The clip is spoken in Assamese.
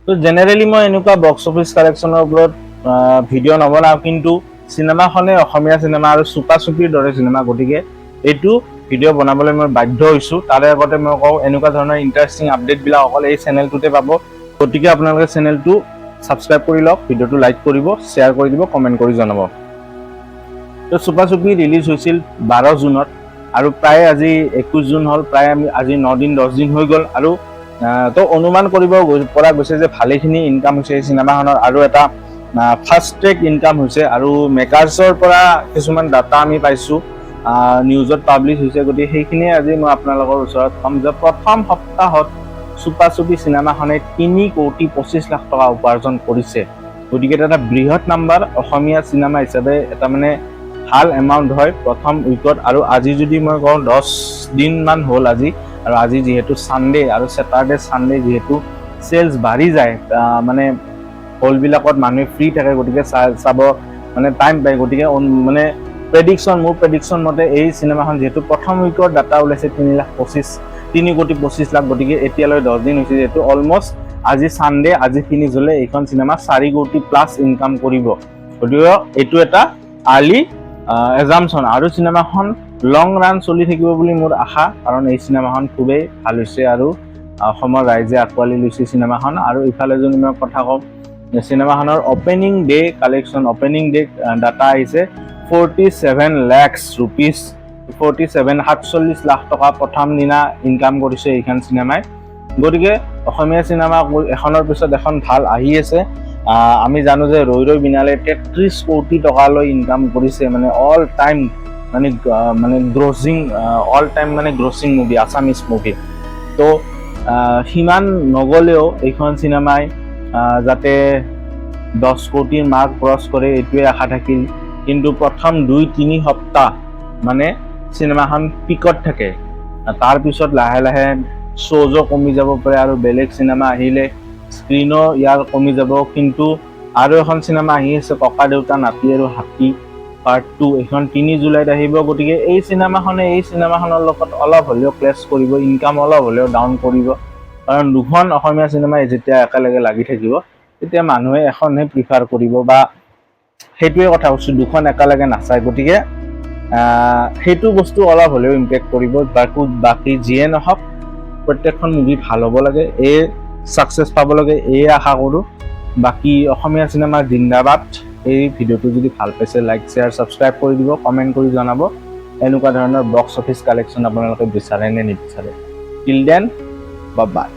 তো জেনাৰেলি মই এনেকুৱা বক্স অফিচ কালেকশ্যনৰ ওপৰত ভিডিঅ' নবনাওঁ, কিন্তু চিনেমাখনে অসমীয়া চিনেমা আৰু চুপা চুপিৰ দৰে চিনেমা, গতিকে এইটো ভিডিঅ' বনাবলৈ মই বাধ্য হৈছোঁ। তাৰে আগতে মই কওঁ, এনেকুৱা ধৰণৰ ইণ্টাৰেষ্টিং আপডেটবিলাক অকল এই চেনেলটোতে পাব, গতিকে আপোনালোকে চেনেলটো ছাবস্ক্ৰাইব কৰি লওক, ভিডিঅ'টো লাইক কৰিব, শ্বেয়াৰ কৰি দিব, কমেণ্ট কৰি জনাব। তো চুপা চুপি ৰিলিজ হৈছিল 12 জুনত আৰু প্ৰায় আজি 21 জুন হ'ল, প্ৰায় আজি 9 দিন 10 দিন হৈ গ'ল। আৰু তো অনুমান কৰিব পৰা গৈছে যে ভালেখিনি ইনকাম হৈছে এই চিনেমাখনৰ, আৰু এটা ফাৰ্ষ্ট ট্ৰেক ইনকাম হৈছে। আৰু মেকাৰ্ছৰ পৰা কিছুমান ডাটা আমি পাইছোঁ, নিউজত পাব্লিছ হৈছে, গতিকে সেইখিনিয়ে আজি মই আপোনালোকৰ ওচৰত ক'ম যে প্ৰথম সপ্তাহত চুপা চুপি চিনেমাখনে 3,25,00,000 টকা উপাৰ্জন কৰিছে। গতিকে এটা বৃহৎ নাম্বাৰ অসমীয়া চিনেমা হিচাপে, এটা মানে ভাল এমাউণ্ট হয় প্ৰথম উইকত। আৰু আজি যদি মই কওঁ 10 দিনমান হ'ল আজি, আৰু আজি যিহেতু ছানডে, আৰু ছেটাৰডে ছানডে যিহেতু চেলছ বাঢ়ি যায়, মানে হলবিলাকত মানুহে ফ্ৰী থাকে, গতিকে চাব মানে টাইম পায়। গতিকে মানে মোৰ প্ৰেডিকশ্যন মতে এই চিনেমাখন যিহেতু প্ৰথম উইকৰ ডাটা ওলাইছে 3,25,00,000, গতিকে এতিয়ালৈ 10 দিন হৈছে যিহেতু, অলমষ্ট আজি ছানডে, আজি ফিনিছ হ'লে এইখন চিনেমা 4 কোটি প্লাছ ইনকাম কৰিব। গতিকে এইটো এটা আৰ্লি এজামশ্যন, আৰু চিনেমাখন লং ৰান চলি থাকিব বুলি মোৰ আশা, কাৰণ এই চিনেমাখন খুবেই ভাল হৈছে আৰু অসমৰ ৰাইজে আঁকোৱালি লৈছে চিনেমাখন। আৰু ইফালে যদি মই কথা কওঁ, চিনেমাখনৰ opening day collection, opening day data আহিছে 47 লাখ ৰুপিজ, 47 লাখ টকা প্ৰথম দিনা ইনকাম কৰিছে এইখন চিনেমাই। গতিকে অসমীয়া চিনেমা এখনৰ পিছত এখন ভাল আহি আছে। আমি জানো যে ৰৈ ৰৈ বিনালে 33 কোটি টকালৈ ইনকাম কৰিছে, মানে অল টাইম মানে গ্ৰছিং মুভি, আছামিজ মুভি। তো সিমান নগ'লেও এইখন চিনেমাই যাতে 10 কোটিৰ মাৰ্ক ক্ৰছ কৰে, এইটোৱে আশা থাকিল। কিন্তু প্ৰথম 2-3 সপ্তাহ মানে চিনেমাখন পিকত থাকে, তাৰপিছত লাহে লাহে শ্ব'জো কমি যাব পাৰে, আৰু বেলেগ চিনেমা আহিলে স্ক্ৰীনো ইয়াৰ কমি যাব। কিন্তু আৰু এখন চিনেমা আহি আছে, ককা দেউতা নাতি আৰু হাতী পাৰ্ট 2, এইখন 3 জুলাইত আহিব। গতিকে এই চিনেমাখনৰ লগত অলপ হ'লেও ক্লেছ কৰিব, ইনকাম অলপ হ'লেও ডাউন কৰিব, কাৰণ দুখন অসমীয়া চিনেমাই যেতিয়া একেলগে লাগি থাকিব, তেতিয়া মানুহে এখনহে প্ৰিফাৰ কৰিব, বা সেইটোৱে কথা কৈছোঁ, দুখন একেলগে নাচায়। গতিকে সেইটো বস্তু অলপ হ'লেও ইম্পেক্ট কৰিব। বাকী যিয়ে নহওক, প্ৰত্যেকখন মুভি ভাল হ'ব লাগে, এই ছাকচেছ পাব লাগে, এয়ে আশা কৰোঁ। বাকী অসমীয়া চিনেমাৰ জিন্দাবাদ। এই ভিডিঅ'টো যদি ভাল পাইছে, লাইক, শ্বেয়াৰ, ছাবস্ক্ৰাইব কৰি দিব, কমেণ্ট কৰি জনাব এনেকুৱা ধৰণৰ বক্স অফিচ কালেকশ্যন আপোনালোকে বিচাৰে নে নিবিচাৰে। Till then, bye bye.